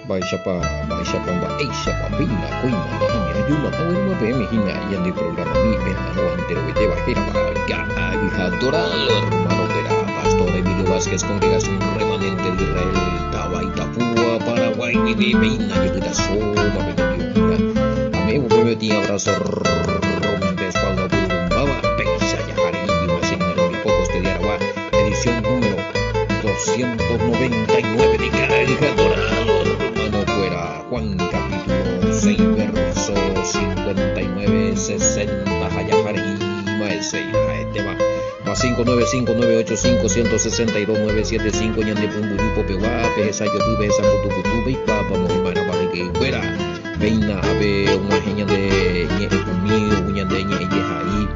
Baishapa Baishapa Pina Kuina Ayuna Awema PM Hina y en el programa Mi Hermano Antero de Bajera Valga Avijadora hermano Vera Pastor Emilio Vázquez Congregación Remanente de Israel Taba Itapúa Paraguay Vive Peina y Pedasoma Bendición Amigo Bebe Tía Abrazo Rompe Espalda Burumbaba Peisa Yajari Una Señora de Pocos de Diaragua edición número 299 de Avijadora Juan capítulo 6 verso 59 60 Hayahari Maesei Tema más 595985162 Ñande Pumbuyupo Pewa Pesa Yotuve Esa Putuputuve y Papa Mohimana Barrique Fuera Veina Ave una genia de Ñepumi Uñande Ñejejaí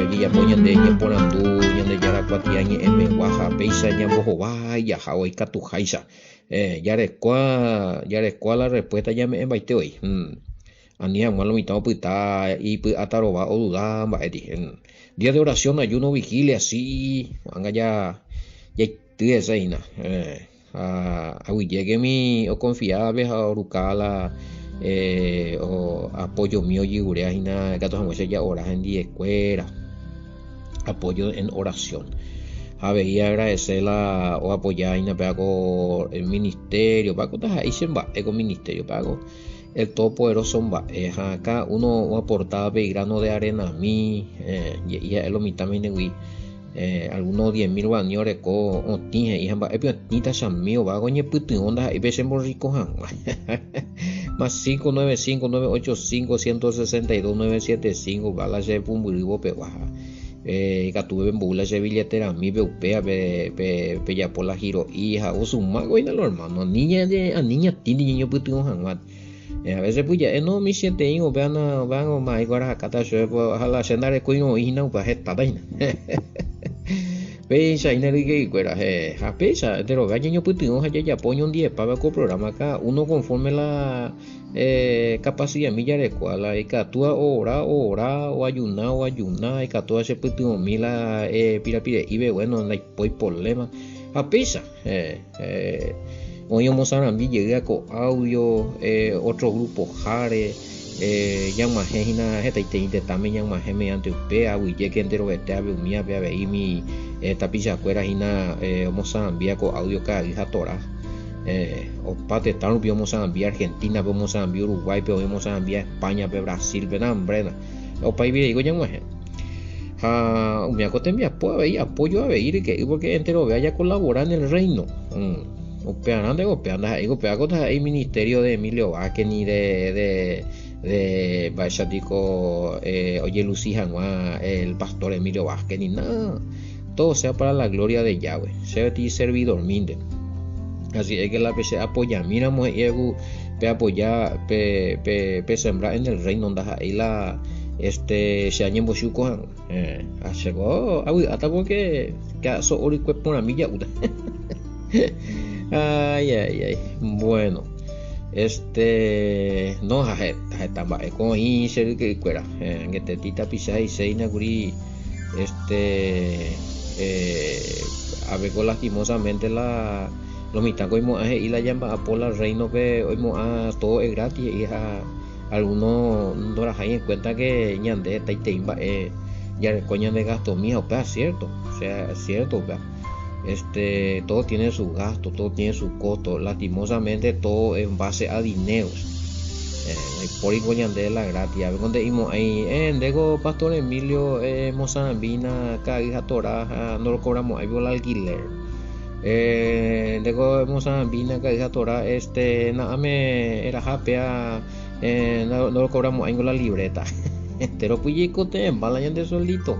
Guillermo Ñande Ñeporandu Ñande Yaracuatia Ñemehuaja Peisa Ñambojoba Yajao y Catujaisa ya rescua la respuesta ya me embaite hoy ania malo mitad puta y ataroba o duda día de oración ayuno vigilia así anga ya estoy esa ina llegue mi o confiable a orucala o apoyo mío yigurea ina gatos amuese ya horas en día escuela apoyo en oración había agradecerla o apoyar y pago el ministerio pago ahí se va el ministerio pago el todopoderoso va acá uno aportaba grano de arena a mí y es lo mitad me negui algunos 10.000 bañores con tije y hamba ni ta chamio va goñe puti onda y besen borrico más 595985162 bala se pumburibo peguaja Catuve en bula se billetera mi beupea pe ya por la giro hija o su mago y los hermanos niña tiene niño puto hangat a veces pues ya no mi siete hijos van o más igual acá ta se a la cena de coino y no pa heta daina pesa ina que fuera a pesa pero gallo puto ya poño un 10 para el programa acá uno conforme la capacidad milla de cual y catua ora o ayuna y catua se puto mila pirapire y ve bueno no hay problema a pesa hoy vamos a llegar con audio otro grupo jare llama gena esta y también llama mediante upea y que entero vete a ver mía ve y mi tapilla fuera gina vamos a enviar con audio cada hija tora o parte tal vamos a enviar Argentina vamos a enviar Uruguay pero vamos a enviar España Brasil Venambrena o país digo ya mujer me acote enviar apoyo a ver que porque entero vaya a colaborar en el reino opeando ahí ministerio de Emilio Vázquez ni de Bachatico oye Lucía el pastor Emilio Vázquez ni nada todo sea para la gloria de Yahweh sea ti servidor minde así es que la PC apoya miramos pe apoyar pe sembrar en el reino donde ahí la se añen bochuco llegó hasta porque caso ori cuerpo una milla ay bueno no estaba con inser que fuera que te tita pisa y se inaguri a ver con lastimosamente lo mitad que hoy y la llama a por el reino que hoy todo es gratis y algunos no las hay en cuenta que ñande taiteimba ya coña de gasto mío pero cierto o sea cierto todo tiene su gasto, todo tiene su costo, lastimosamente todo en base a dineros por de la gratis a ver donde íbamos ahí dego pastor Emilio Mozambina caga Torah no lo cobramos ahí el alquiler dego Mozambina caga Torah nada me era japea no lo cobramos ahí con la libreta pero pues te embalañan de solito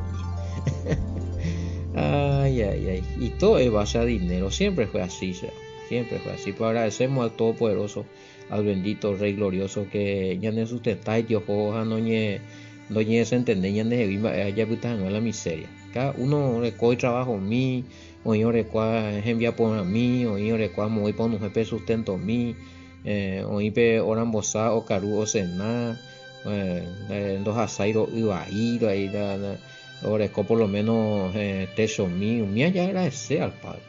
ay y todo es base a dinero siempre fue así pues agradecemos al Todopoderoso al bendito Rey glorioso que ya ne sustenta y Dios hoja no se entiende ya ne ya putan la miseria cada uno recoge trabajo mí o yo recua envía por a mí o yo recua muy por un jefe sustento mí o ipe oran bosa o caru o sena dos asairo iba ahí ahora por lo menos teso mío ya agradecer al Padre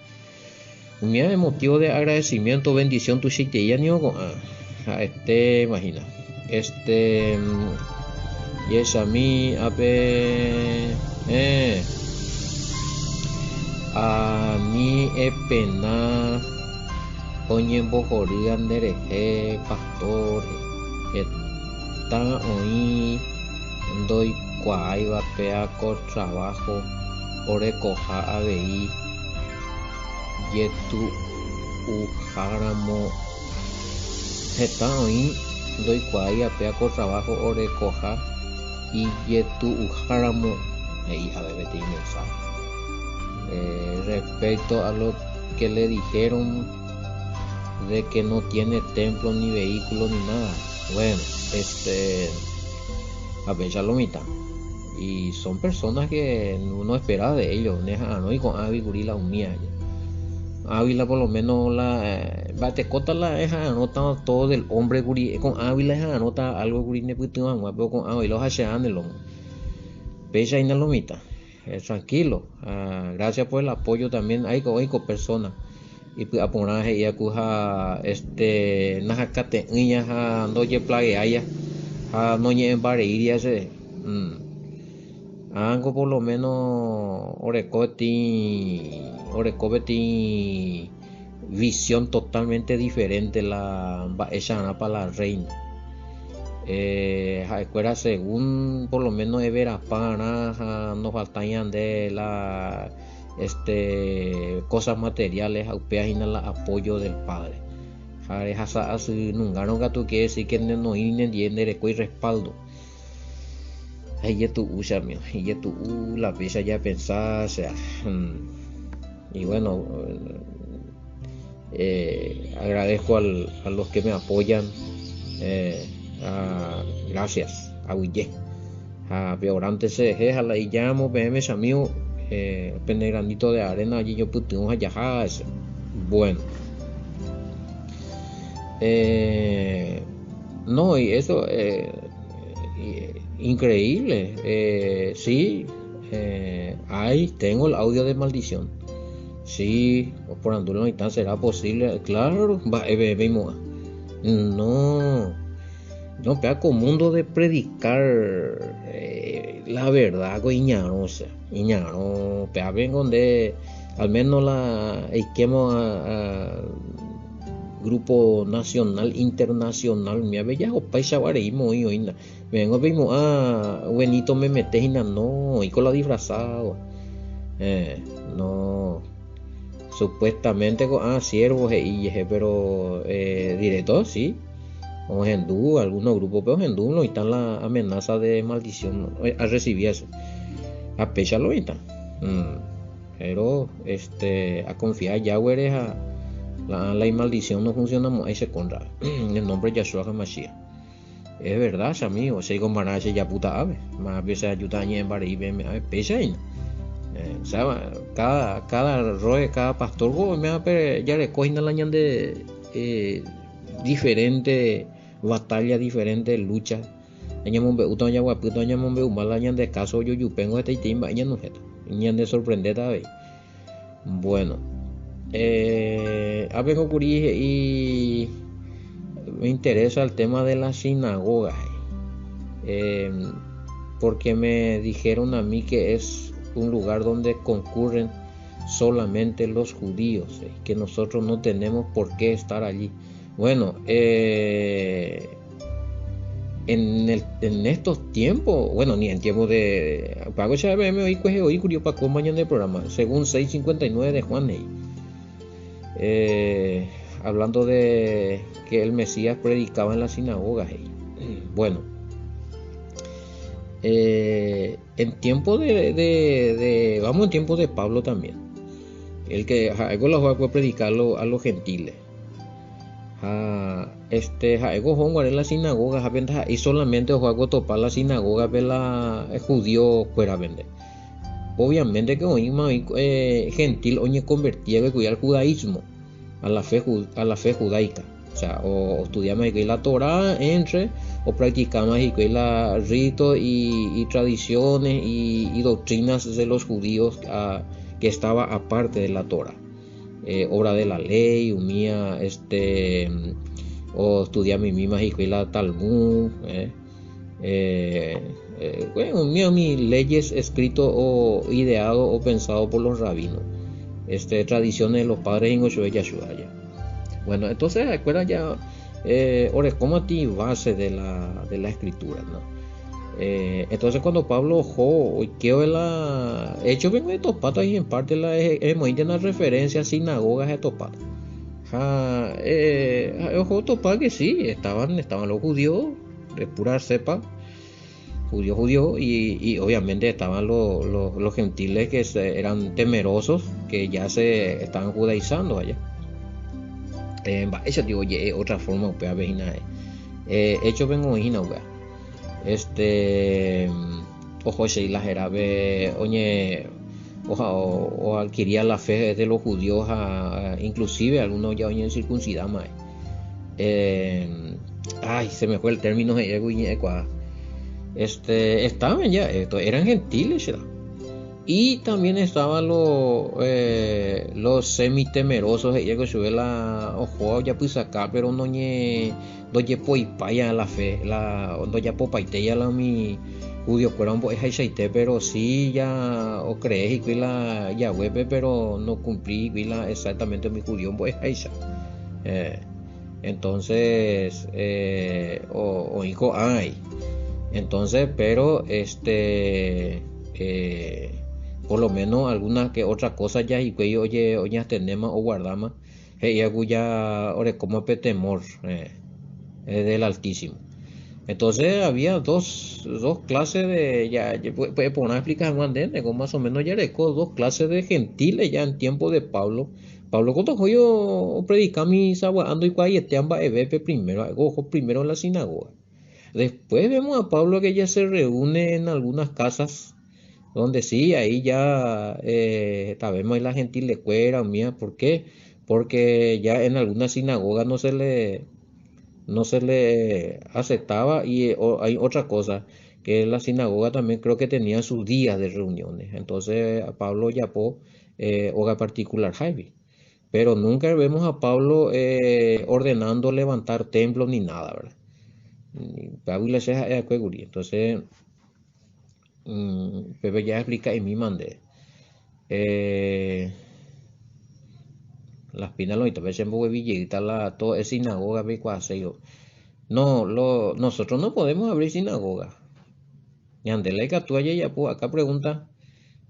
Un motivo de agradecimiento, bendición, tu ya ni imagina. Y es a mí, a mí pena, oñembojoría nderehe, pastor, está hoy, doy cuaiva, peaco, trabajo, orecoja, abei, yetu, ujaramo, está hoy, doy cuaiva, peaco, trabajo, orecoja, y yetu, ujaramo, hija de Betty mensaje. Respecto a lo que le dijeron de que no tiene templo ni vehículo ni nada, bueno, a ver, ya lo mitad, y son personas que uno esperaba de ellos, no, y con Ávila unía Ávila por lo menos la batecota la deja anota todo del hombre guri, con Ávila deja anota algo guri ne putuan, pero con Ávila los hacean el hombre pesa y no lo mitad. Tranquilo, gracias por el apoyo también. Hay personas y pues aponaje y acuja najacate niña no lle plague haya no lle embareiria se algo por lo menos orecobeti visión totalmente diferente la esa para la reina. Escuela según por lo menos Evera Pana nos faltan de la cosas materiales aupeas y el apoyo del padre. Jare hasa así nunca tú que decir que no entiende y respaldo. Ahí ya tú usa mío, y ya tú la pieza ya pensar, o sea, y bueno, agradezco a los que me apoyan. Gracias a Uye a Peorante se deja la y llamo PM amigo pene granito de arena allí yo puto allá bueno no y eso increíble sí tengo el audio de maldición sí por andulo y tan será posible claro va vemos no pega con mundo de predicar la verdad con iñaro pega vengo de al menos la esquema grupo nacional internacional me había o paisa vareimo y oína vengo vimos buenito me metes no y con la disfrazado no supuestamente con siervos pero directo sí o hindú, algunos grupos pero hindú no están la amenaza de maldición a recibir eso a pecha lo está pero a confiar ya eres la maldición no funciona ahí se contra en el nombre de Yahshua HaMashiach es verdad amigo se comparar ese ya puta ave más veces ayuda en bar y ve pecha ahí o sea cada roe cada pastor ya le cogen la ñan de diferente batalla diferente lucha añamon be uto ya guaputo añamon be umala ñan de caso yo yupengo este timba ñan no jeta ñan de sorprender vez bueno avengo curi y me interesa el tema de la sinagoga porque me dijeron a mí que es un lugar donde concurren solamente los judíos que nosotros no tenemos por qué estar allí. Bueno, en estos tiempos, bueno, ni en tiempos de pago HBM hoy curio para mañana del programa, según 6:59 de Juan hablando de que el Mesías predicaba en las sinagogas. Bueno, en tiempo vamos en tiempo de Pablo también, el que algo lo fue predicarlo a los gentiles. Jaego hongo en la sinagoga y solamente juego topar la sinagoga de la judío fuera vender obviamente que hoy gentil oye convertía que al judaísmo a la fe judaica o sea o estudiamos que la Torá entre o practicamos que la ritos y tradiciones y doctrinas de los judíos que estaba aparte de la Torá obra de la ley, umía o estudiar mi misma escuela Talmud, bueno, mi leyes escrito o ideado o pensado por los rabinos, tradiciones de los padres en Oshua Yashua ya. Bueno, entonces recuerda ya, ahora como ti base de la escritura, ¿no? Entonces cuando Pablo ojo que la hecho vengo de Topata y en parte la hemos una referencia a sinagogas de Topata. Ojo Topata que sí, estaban los judíos de pura cepa, judío y obviamente estaban los gentiles que eran temerosos, que ya se estaban judaizando allá. Eso digo, oye, otra forma pues a hecho vengo a ojo si la jerabe oye o adquiría la fe de los judíos inclusive algunos ya oyen circuncidar más ay se me fue el término estaban ya eran gentiles ¿verdad? Y también estaban los semitemerosos que sube la ojo ya pues acá pero no ye poipaya la fe no ya popaiteya la mi judío fueron pues aceite pero sí ya o crees y que la ya web pero no cumplí y la exactamente mi judío pues esa eh, entonces o hijo ay entonces pero por lo menos alguna que otra cosa ya y que oye tenemos o guardamos y ya ore como temor del Altísimo. Entonces había dos clases de ya puede poner explicar con más o menos ya dos clases de gentiles ya en tiempo de Pablo. Pablo cuando yo predicaba mi saguando y cuayete primero ojo primero en la sinagoga. Después vemos a Pablo que ya se reúne en algunas casas donde sí, ahí ya sabemos la gentil de cuera, mía, ¿por qué? Porque ya en algunas sinagogas no se le aceptaba y hay otra cosa, que la sinagoga también creo que tenía sus días de reuniones. Entonces a Pablo llamó hogar particular Jaime. Pero nunca vemos a Pablo ordenando levantar templos ni nada, ¿verdad? Pablo entonces Pepe ya explica y me mandé. Eh, las pinas lo veces en Villita la todo es sinagoga yo. No, nosotros no podemos abrir sinagoga. Ñandela y Catuaya ya pues acá pregunta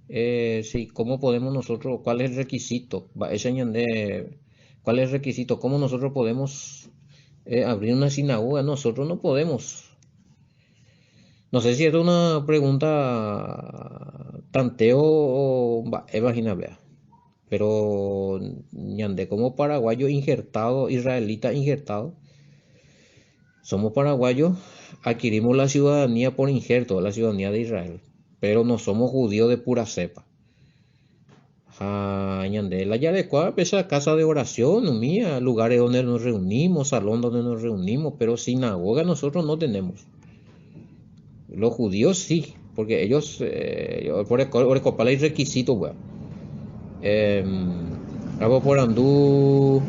si cómo podemos nosotros, cuál es el requisito, ese ñande, cuál es el requisito, cómo nosotros podemos abrir una sinagoga, nosotros no podemos. No sé si es una pregunta tanteo o imagina, vea. Pero ñande como paraguayo injertado, israelita injertado, somos paraguayos, adquirimos la ciudadanía por injerto, la ciudadanía de Israel, pero no somos judíos de pura cepa. Ñande, la Yarecua, esa casa de oración, mía, lugares donde nos reunimos, salón donde nos reunimos, pero sinagoga nosotros no tenemos. Los judíos sí, porque ellos, por copal hay requisitos, weón. Hago por andú,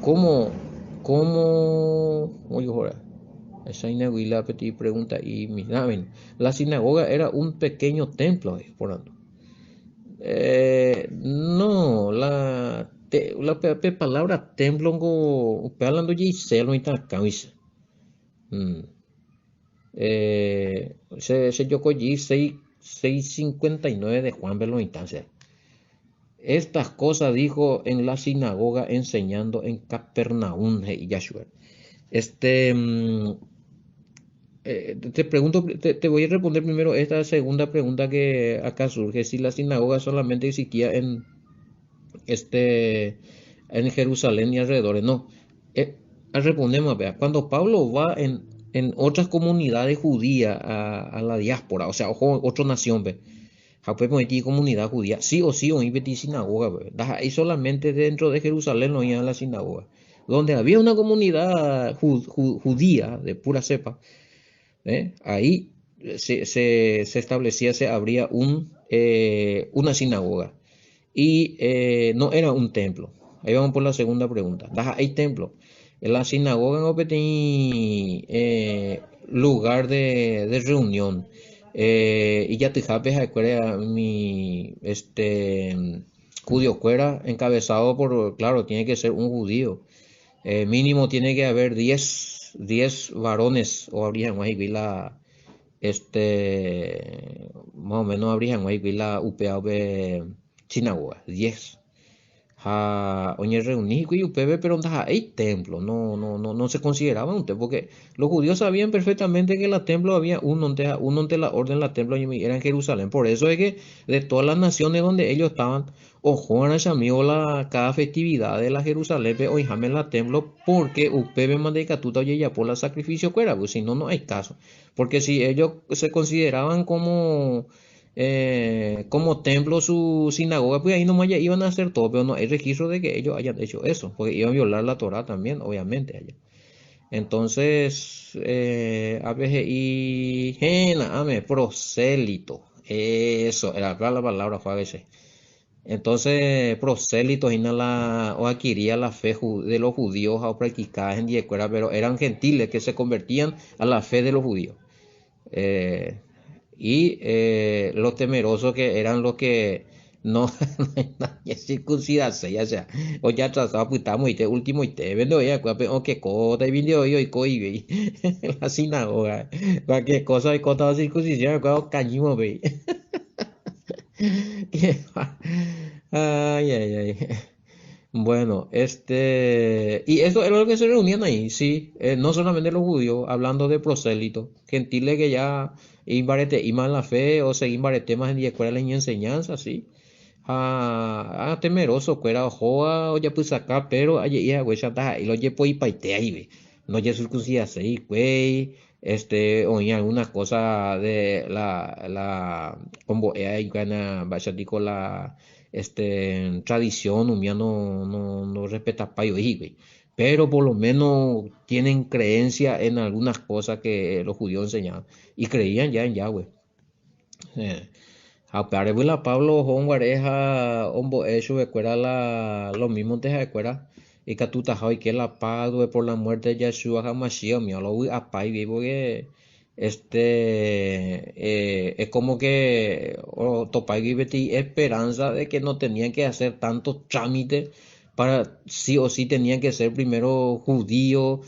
¿cómo, oye, ahora, esa sinagoga petit pregunta y mira, la sinagoga era un pequeño templo, por andú. No, palabra templo, hablando de Giselo y tal, camisa. Se yo collí 6:59 de Juan Belón Instancia. Estas cosas dijo en la sinagoga enseñando en Capernaum y Yahshua. Este, mm, te pregunto, te voy a responder primero esta segunda pregunta que acá surge, si la sinagoga solamente existía este, en Jerusalén y alrededores. No, respondemos, vea, cuando Pablo va en otras comunidades judías a la diáspora, o sea, otra nación, ve, podemos decir comunidad judía, sí o sí, o hay sinagoga, y solamente dentro de Jerusalén no había la sinagoga. Donde había una comunidad judía de pura cepa, ahí se establecía, se abría una sinagoga. y no era un templo. Ahí vamos por la segunda pregunta. Hay templo. En la sinagoga no tenía lugar de reunión. Y ya te sabes, acuerda mi judío cuera encabezado por, claro, tiene que ser un judío. Mínimo tiene que haber 10 varones o habría la más o menos habría la UPA sinagoga 10 oye reuní y upebe pero hay templo no se consideraba un templo porque los judíos sabían perfectamente que la templo había uno ante la orden la templo era en Jerusalén. Por eso es que de todas las naciones donde ellos estaban ojo la cada festividad de la Jerusalén hoy jamen la templo porque upebe mandecatuta oye ya por la sacrificio cuera pues si no no hay caso porque si ellos se consideraban como templo su sinagoga, pues ahí nomás ya iban a hacer todo, pero no hay registro de que ellos hayan hecho eso, porque iban a violar la Torah también, obviamente, allá. Entonces, ABGI, prosélito, eso, era la palabra fue a veces. Entonces, prosélito, o adquiría la fe de los judíos o practicadas en Diecuera, pero eran gentiles que se convertían a la fe de los judíos. Eh, los temerosos que eran los que no circuncidarse ya sea o ya trazado putamos y te último y te vendo ya o qué cosa y video y coi la sinagoga cualquier cosa y cosa circuncisión cuando cañimo ve ay ay ay bueno, y eso era lo que se reunían ahí, sí, no solamente los judíos, hablando de prosélitos, gentiles que ya iban la fe o seguían temas en la escuela y enseñanza, sí, temeroso, cuera, joa, o ya pues acá, pero allí ya, güey, ya y lo llevo y paite ahí, ve, no ya circuncida, sí, güey, oía algunas cosas de como ahí gana, vaya, digo, tradición, humana no respeta payo y güey. Pero por lo menos tienen creencia en algunas cosas que los judíos enseñaban. Y creían ya en Yahweh. Eh, Apare la Pablo Juan Guareja, Ombo Eshu, Ecuera lo mismo te Ecuera. Y que tú hoy que la paz por la muerte de Yeshua Hamashiach, mi lo apai vivo que es como que Topai Betty esperanza de que no tenían que hacer tantos trámites para sí o sí tenían que ser primero judío,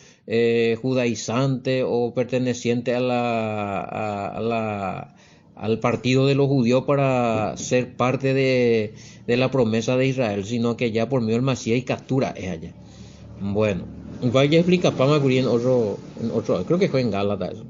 judaizante o perteneciente al partido de los judíos para ser parte de la promesa de Israel, sino que ya por medio del Masías y captura es allá. Bueno, vaya a explicar para en otro, creo que fue en Gálatas eso.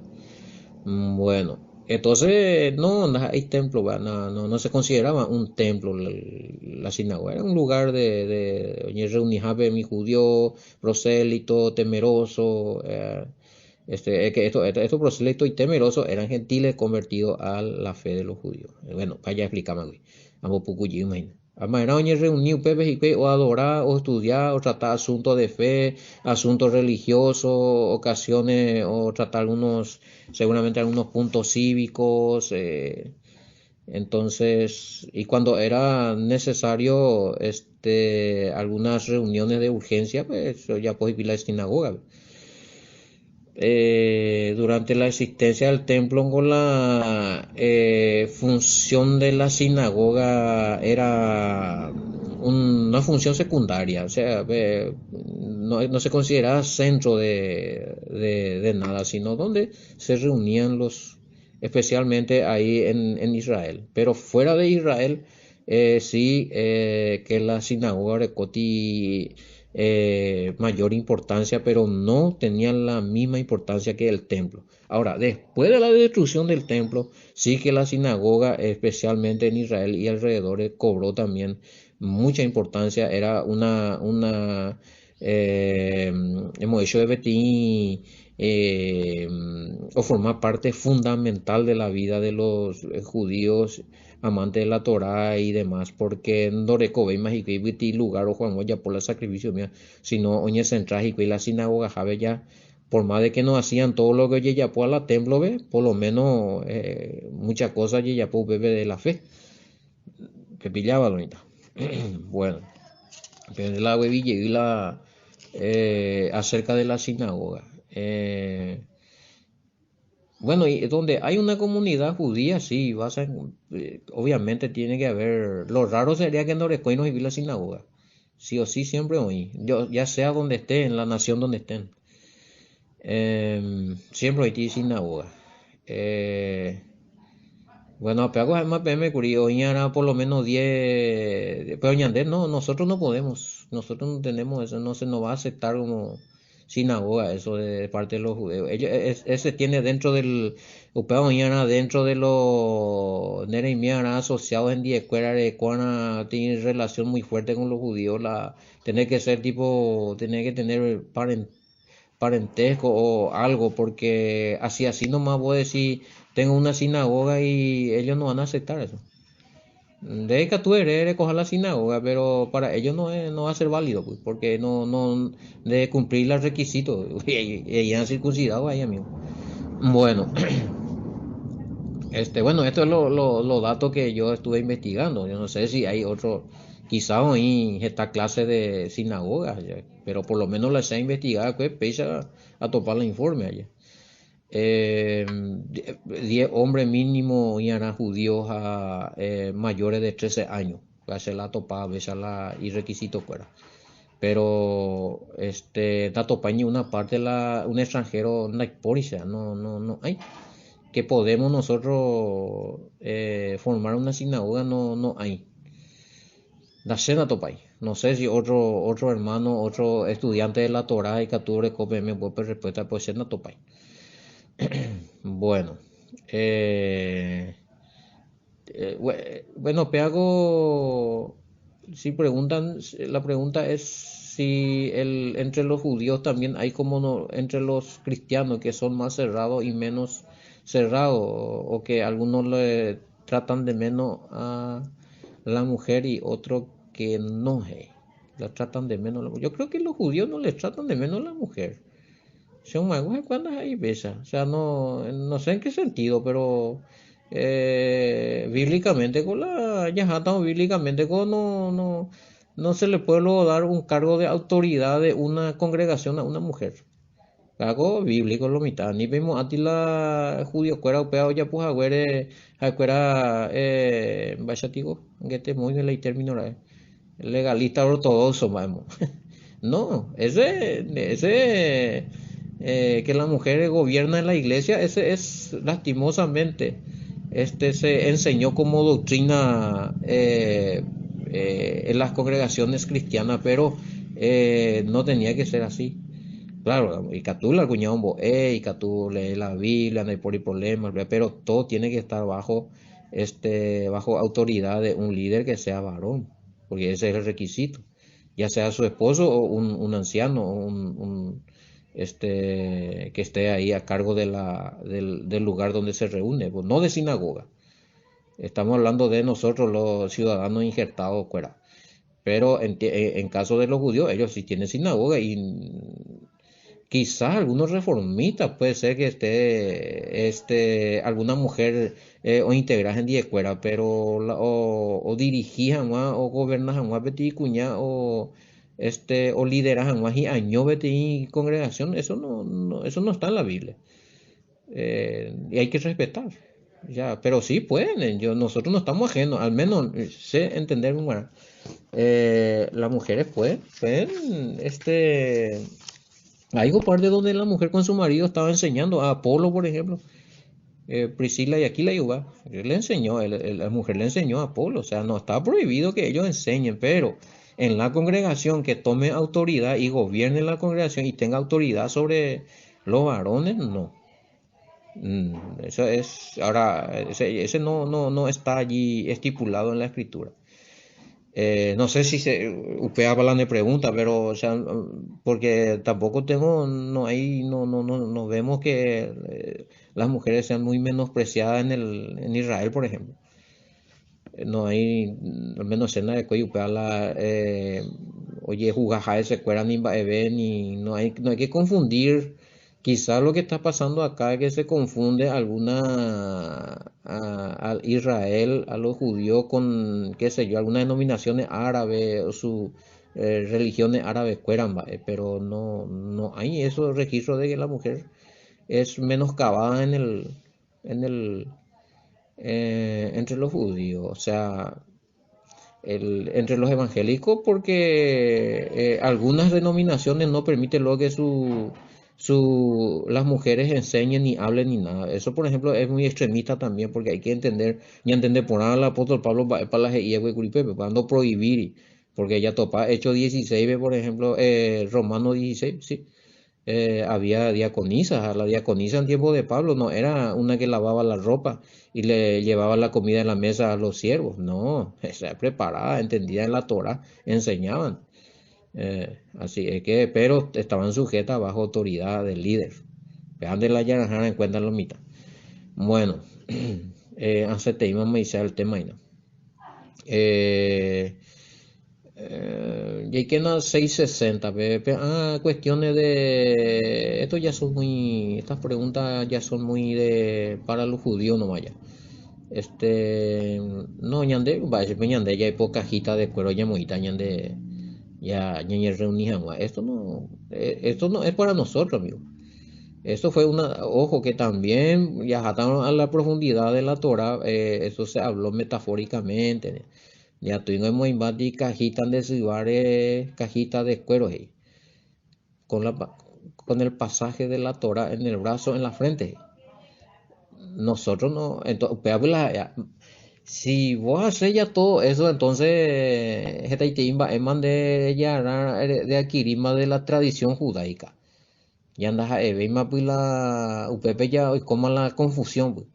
Bueno, entonces no hay templo, no se consideraba un templo la sinagoga, era un lugar de reunir mi judío, prosélito, temeroso, que estos prosélitos y temerosos eran gentiles convertidos a la fe de los judíos. Bueno, vaya a explicarme, güey. Vamos poco yo imagino. Además, era reunido pepe y o adorar, o estudiar, o tratar asuntos de fe, asuntos religiosos, ocasiones, o tratar seguramente algunos puntos cívicos. Entonces, y cuando era necesario, algunas reuniones de urgencia, pues eso ya puede ir la sinagoga. Durante la existencia del templo con la función de la sinagoga era una función secundaria, o sea, no se consideraba centro de nada, sino donde se reunían especialmente ahí en Israel. Pero fuera de Israel, sí que la sinagoga de Coti mayor importancia, pero no tenían la misma importancia que el templo. Ahora, después de la destrucción del templo, sí que la sinagoga, especialmente en Israel y alrededores, cobró también mucha importancia. Era hemos hecho de Betín, o formar parte fundamental de la vida de los judíos amantes de la Torá y demás, porque no recobe más y lugar o Juan ya por el sacrificio mía, sino oye central y la sinagoga jabe ya, por más de que no hacían todo lo que oye ya por la templo ve, por lo menos muchas cosas ya por bebé de la fe, que pillaba bonita. Bueno, pero la huevilla y la acerca de la sinagoga. Bueno, y donde hay una comunidad judía, sí, obviamente tiene que haber. Lo raro sería que en Orecoy no vivir la sinagoga. Sí o sí, siempre oí. Yo, ya sea donde esté, en la nación donde estén. Siempre hay sinagoga. Eh, bueno, pero además me curio, ñara por lo menos 10 pero ñandé, no, nosotros no podemos, nosotros no tenemos eso, no se nos va a aceptar como sinagoga, eso de parte de los judeos. Ese tiene dentro del, upeo ñara dentro de los neremianas asociados en escuela de Cuana, tiene relación muy fuerte con los judíos, tener que ser tipo, tener que tener parentesco o algo, porque así nomás voy a decir, tengo una sinagoga y ellos no van a aceptar eso. De que tú eres coger la sinagoga, pero para ellos no va a ser válido, pues, porque no de cumplir los requisitos. Y han circuncidado ahí, amigo. Bueno, bueno, esto es los datos que yo estuve investigando. Yo no sé si hay otro, quizá en esta clase de sinagogas, ya, pero por lo menos las he investigado, pues, pese a topar la informe allá. 10 hombres mínimo y eran judíos mayores de 13 años. Hacer la topada, besarla y requisito fuera. Pero la topa ni una parte un extranjero no hay no hay que podemos nosotros formar una sinagoga no hay. La cena topay. No sé si otro hermano, otro estudiante de la Torah y Cature Cope me puede respuesta pues cena topay. Bueno, eh, bueno, Peago, si preguntan, la pregunta es si entre los judíos también hay como entre los cristianos que son más cerrados y menos cerrados, o que algunos le tratan de menos a la mujer y otros que no, la tratan de menos a la mujer. Yo creo que los judíos no les tratan de menos a la mujer. Son magos cuando hay besa. O sea, no sé en qué sentido, pero bíblicamente ya estamos bíblicamente con no se le puede luego dar un cargo de autoridad de una congregación a una mujer. Algo bíblico lo mitad. Ni vemos a ti la judío cuera peo ya pues aguera vaya tigo que te muy de la término legalista ortodoxo, vamos. No, ese que las mujeres gobiernan la iglesia, ese es lastimosamente, se enseñó como doctrina en las congregaciones cristianas, pero no tenía que ser así. Claro, y Catú la cuñado y Catú lee la Biblia, no hay problemas, pero todo tiene que estar bajo autoridad de un líder que sea varón, porque ese es el requisito, ya sea su esposo o un anciano, o que esté ahí a cargo del lugar donde se reúne, pues no de sinagoga. Estamos hablando de nosotros los ciudadanos injertados fuera. Pero en caso de los judíos, ellos sí tienen sinagoga y quizás algunos reformistas puede ser que alguna mujer o integras en escuela, pero o dirigían más o gobernaban más beti cuña o lideraban más y año beti congregación, eso no está en la Biblia. Y hay que respetar. Ya, pero sí pueden, nosotros no estamos ajenos, al menos sé entender, bueno, las mujeres pueden, hay parte donde la mujer con su marido estaba enseñando a Apolo, por ejemplo, Priscila y Aquila y Uva, él le enseñó, la mujer le enseñó a Apolo, o sea, no está prohibido que ellos enseñen, pero en la congregación que tome autoridad y gobierne la congregación y tenga autoridad sobre los varones, no. Eso es, ahora, ese no está allí estipulado en la escritura. No sé si usted habla de pregunta, pero o sea, porque tampoco no vemos que las mujeres sean muy menospreciadas en Israel, por ejemplo. No hay, al menos en la de cuello, oye, jugaja ese cuera ni ni no hay que confundir Quizá lo que está pasando acá es que se confunde a Israel, a los judíos con, qué sé yo, algunas denominaciones árabes o sus religiones árabes cueran, ¿va? Pero no hay esos registros de que la mujer es menoscabada en el, entre los judíos. O sea, entre los evangélicos porque algunas denominaciones no permiten luego que las mujeres enseñen ni hablen ni nada. Eso, por ejemplo, es muy extremista también porque hay que entender, y entender por nada el apóstol Pablo para la cuando prohibir, porque ella topa Hechos 16, por ejemplo, Romanos 16, sí. Había diaconisas, a la diaconisa en tiempo de Pablo no era una que lavaba la ropa y le llevaba la comida en la mesa a los siervos, no, esa preparada, entendida en la Torah, enseñaban. Así es que, pero estaban sujetas bajo autoridad del líder. Vean de la Yarajana en cuenta la mitad. Bueno, antes te íbamos a iniciar el tema y no. Eh, y que en las 660, cuestiones de... Esto ya son muy... Estas preguntas ya son muy de... Para los judíos no vaya. No, ñande, va a ser ñande, ya hay poca cajita de cuero ya moita, ñande, ya, ñañe reunija, esto no es para nosotros, amigo. Esto fue ojo que también ya ataron a la profundidad de la Torah, eso se habló metafóricamente, ya tuvimos invadi cajitas de cibares, cajitas de cuero, con con el pasaje de la Torah en el brazo, en la frente. Nosotros no, entonces, si vos haces ya todo eso, entonces esta itimba es más de adquirir más de la tradición judaica. Ya andas a ver más pues la UPP ya como la confusión, pues.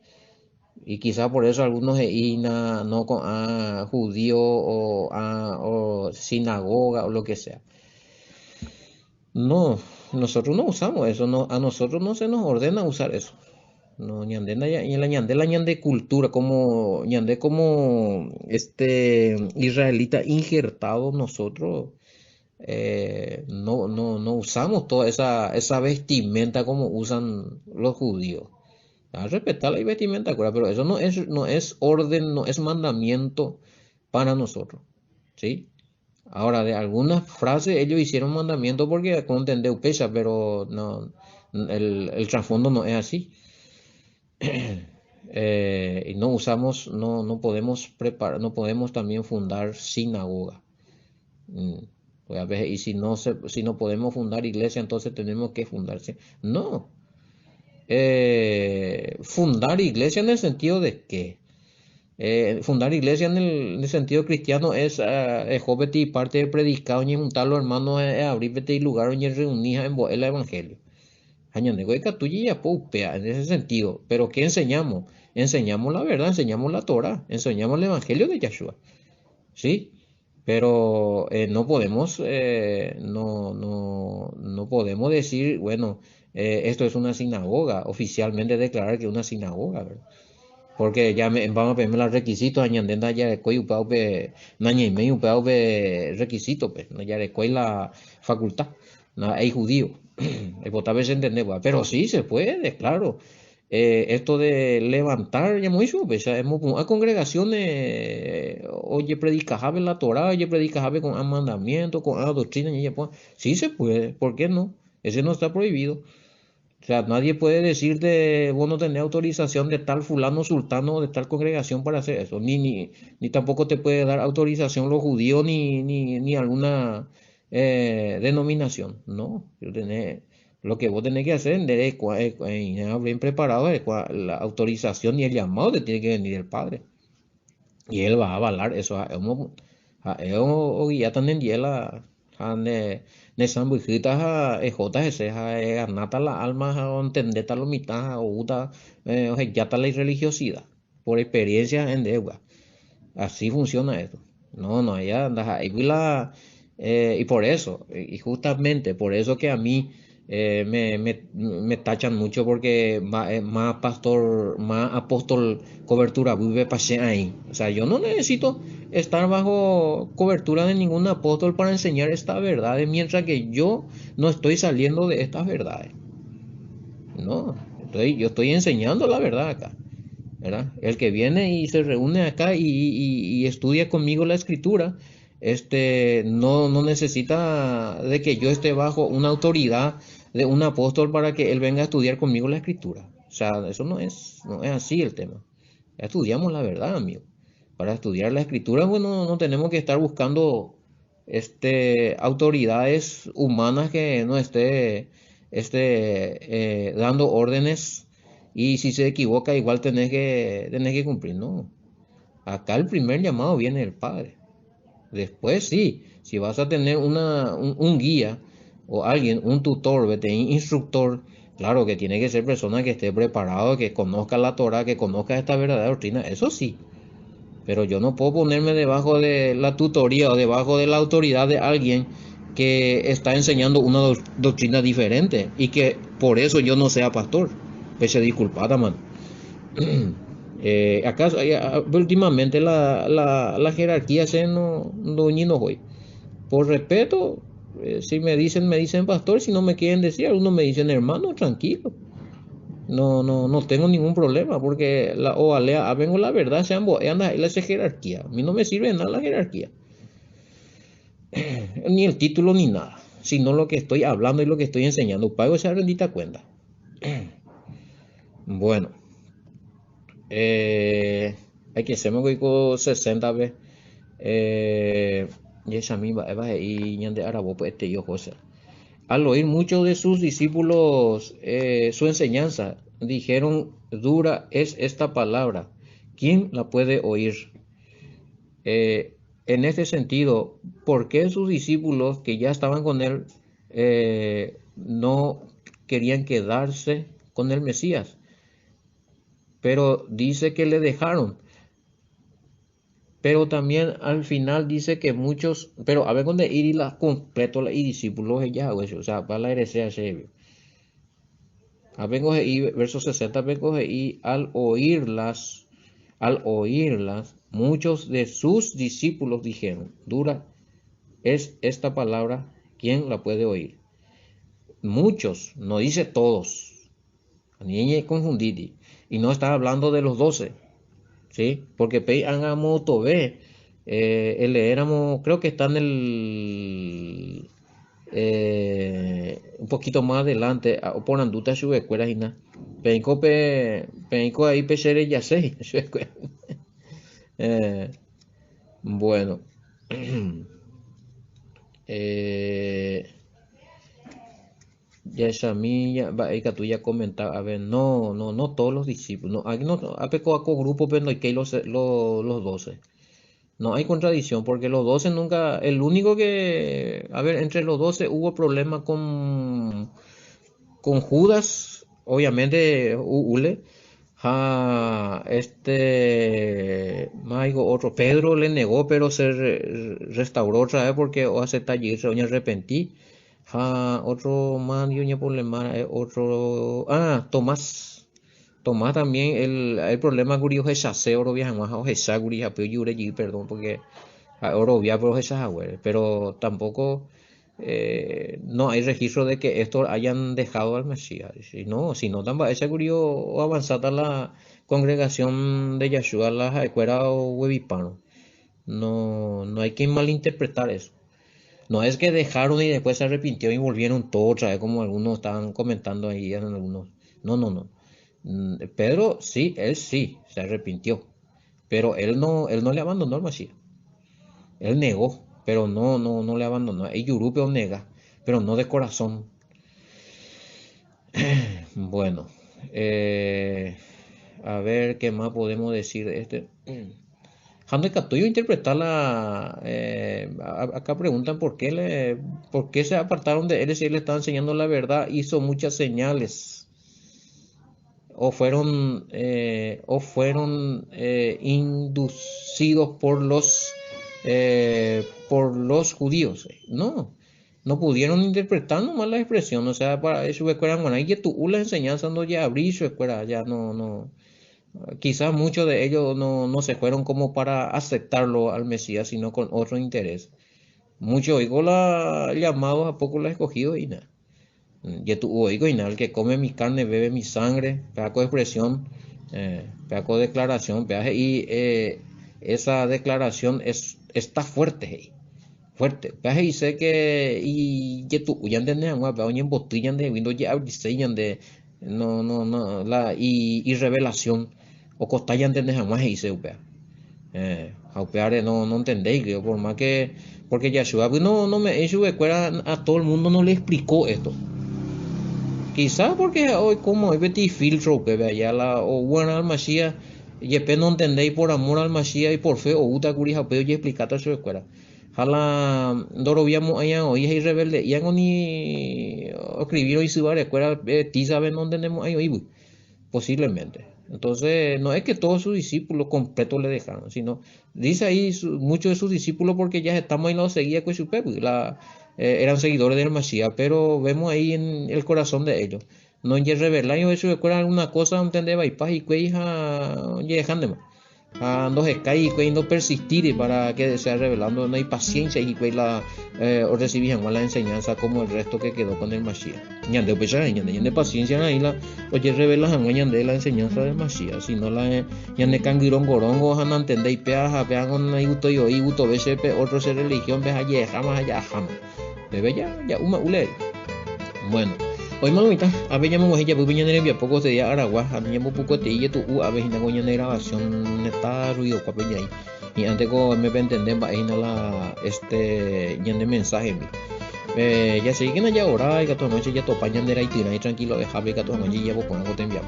Y quizá por eso algunos no con judío o sinagoga o lo que sea. No, nosotros no usamos eso, no, a nosotros no se nos ordena usar eso. No, ñande la ñande cultura, como ñande como israelita injertado nosotros, no usamos toda esa vestimenta como usan los judíos. A respetar la vestimenta, pero eso no es orden, no es mandamiento para nosotros, ¿sí? Ahora, de algunas frases ellos hicieron mandamiento porque con entender pesa, pero no, el trasfondo no es así. Y no usamos, no podemos preparar, no podemos también fundar sinagoga. Mm, pues a veces, y si no podemos fundar iglesia, entonces tenemos que fundarse. No, fundar iglesia en el sentido de que fundar iglesia en el sentido cristiano es jovete y parte de predicado y juntar los hermanos abrir y lugar y reunir en el evangelio. Añanegoica tuya ya poupea en ese sentido. Pero ¿qué enseñamos? Enseñamos la verdad, enseñamos la Torah, enseñamos el Evangelio de Yahshua. ¿Sí? Pero no podemos decir, bueno, esto es una sinagoga, oficialmente declarar que es una sinagoga, ¿verdad? Porque ya vamos a pedir los requisitos, añadiendo ya de cuello upao naña y medio upao requisito, pues, ya de la facultad, no hay judío, el votar veces entender, pero sí se puede, claro. Esto de levantar, ya muy pues, a congregaciones, oye, predicajabe la Torah, oye, predicajabe con mandamiento, con doctrina, y ya, pues, sí se puede, ¿por qué no? Ese no está prohibido. O sea, nadie puede decirte, vos no tenés autorización de tal fulano sultano o de tal congregación para hacer eso. Ni tampoco te puede dar autorización los judíos ni alguna denominación. No, lo que vos tenés que hacer es bien preparado, la autorización y el llamado te tiene que venir del Padre. Y él va a avalar eso. Ya también la ne sambujitas a JS a nata la alma a entender tal mitad o uta ya tal la religiosidad por experiencia en deuda. Así funciona esto. No, allá andas ahí y por eso, y justamente por eso que a mí me tachan mucho porque más pastor, más apóstol cobertura vive pasé ahí. O sea, yo no necesito estar bajo cobertura de ningún apóstol para enseñar estas verdades, mientras que yo no estoy saliendo de estas verdades. No, yo estoy enseñando la verdad acá, ¿verdad? El que viene y se reúne acá y estudia conmigo la escritura, no necesita de que yo esté bajo una autoridad de un apóstol para que él venga a estudiar conmigo la escritura. O sea, eso no es así el tema. Ya estudiamos la verdad, amigo. Para estudiar la escritura, bueno, no tenemos que estar buscando autoridades humanas que no esté dando órdenes, y si se equivoca igual tenés que cumplir, ¿no? Acá el primer llamado viene del Padre. Después sí, si vas a tener un guía o alguien, un tutor, instructor, claro que tiene que ser persona que esté preparado, que conozca la Torah, que conozca esta verdadera doctrina, eso sí. Pero yo no puedo ponerme debajo de la tutoría o debajo de la autoridad de alguien que está enseñando una doctrina diferente y que por eso yo no sea pastor. Pese disculpada, man. Últimamente la jerarquía se no hoy. Por respeto, si me dicen pastor, si no me quieren decir, algunos me dicen hermano, tranquilo. No tengo ningún problema porque vengo la verdad, anda esa jerarquía. A mí no me sirve nada la jerarquía, ni el título ni nada, sino lo que estoy hablando y lo que estoy enseñando. Pago esa bendita cuenta. Bueno, hay que hacerme con 60 veces. Y esa misma, y ñande arabo, pues yo, José. Al oír muchos de sus discípulos su enseñanza, dijeron, dura es esta palabra, ¿quién la puede oír? En este sentido, ¿por qué sus discípulos que ya estaban con él no querían quedarse con el Mesías? Pero dice que le dejaron. Pero también al final dice que muchos, pero a ver dónde ir y las completo y discípulos ya, o sea, para la herencia se. Vengo y verso 60, vengo y al oírlas, muchos de sus discípulos dijeron, dura es esta palabra, ¿quién la puede oír? Muchos, no dice todos, ni confundir, y no está hablando de los 12, ¿sí? Porque pei hagamos tobe, el éramos, creo que está en el un poquito más adelante, por anduta su escuela y nada. Penco ahí pechere ya sé, su escuela. Eh, bueno, eh, ya esa milla, va, que tú ya comentaba, a ver, no todos los discípulos, no, a peco a grupo, pero no hay que los 12. No hay contradicción, porque los 12 nunca, el único que, a ver, entre los 12 hubo problema con Judas, obviamente, Ule, otro, Pedro le negó, pero se restauró otra vez porque o acepta y se arrepentí. Otro más, yo problema, otro, Tomás también, el problema curio es ese oro viaja más o esa guria, pero yo perdón, porque oro viaja, pero tampoco no hay registro de que estos hayan dejado al Mesías. Si no, también ese curio avanzada la congregación de Yeshua, la escuela o huevipano. No hay que malinterpretar eso. No es que dejaron y después se arrepintió y volvieron todo otra vez, como algunos estaban comentando ahí en algunos. No. Pedro sí, se arrepintió, pero él no le abandonó al Mashiach. Él negó, pero no le abandonó. Y Yurupeo nega, pero no de corazón. Bueno, eh, a ver qué más podemos decir de este. Hande Catuyo interpretar acá preguntan por qué se apartaron de él si él estaba enseñando la verdad, hizo muchas señales, o fueron inducidos por los judíos. No pudieron interpretar nomás la expresión, o sea, para eso bueno, ahí tu la enseñanza no ya abrí su escuela, ya no. Quizás muchos de ellos no se fueron como para aceptarlo al Mesías, sino con otro interés. Muchos oigo llamados, a poco la escogido y nada. Y tu oigo y el que come mi carne bebe mi sangre, pedaco de expresión, pedaco de declaración, pedaje, y esa declaración está fuerte, fuerte. Pedaje y sé que, y tu ya entendés, pero en botella de Windows ya diseñan de, y revelación, o costa ya entendés, jamás y se upea. Jaupeare no entendéis, que por más que, porque Yahshua pues, no me hizo a todo el mundo no le explicó esto. Quizás porque hoy como hoy betí filtro que vaya la o buena al Mashiach y después no entendéis por amor al Mashiach y por fe o uta curija pero ya explicate su escuela. Jala dorobiamos allá hoy es rebelde y hago ni escribieron y subar escuela ti saben dónde tenemos ahí hoy posiblemente. Entonces, no es que todos sus discípulos completos le dejaron, sino dice ahí muchos de sus discípulos porque ya estamos ahí lo seguía con su pepo, eran seguidores del Mashiach, pero vemos ahí en el corazón de ellos. No es revelar, yo eso recuerda alguna cosa, entender, bypass y que hija, dejan de más. Ando escai y no persistir para que sea revelando, no hay paciencia y que la o recibir la enseñanza como el resto que quedó con el Mashiach. Ñande pesa ñande paciencia ahí la oye revela ñande la enseñanza del Mashiach, si no la ñande cangirón gorongo han entender y pean con ahí uto yo y uto veces otro ser religión ve allá jamás allá jamás. Bebe ya uma ule. Bueno, hoy malomita, a ver llamo ya pues viña nervia poco de día aragua, a mí llamo poco de y tu a ver hina goña de grabación está ruido pa peña ahí. Y antes ko me entender va hina la ñan de mensaje mi. Ya sé que no ya hora y que toda noche ya topa ñan de y tranquilo dejar que toda noche ya poco algo te envía.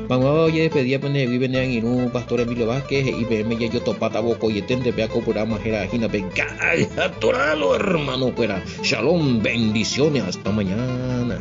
Vamos a oye despedía pende vive en Irú pastor Emilio Vázquez y verme ya yo topata boco y tende vea co por amajera hina venga atoralo hermano, pero shalom, bendiciones hasta mañana.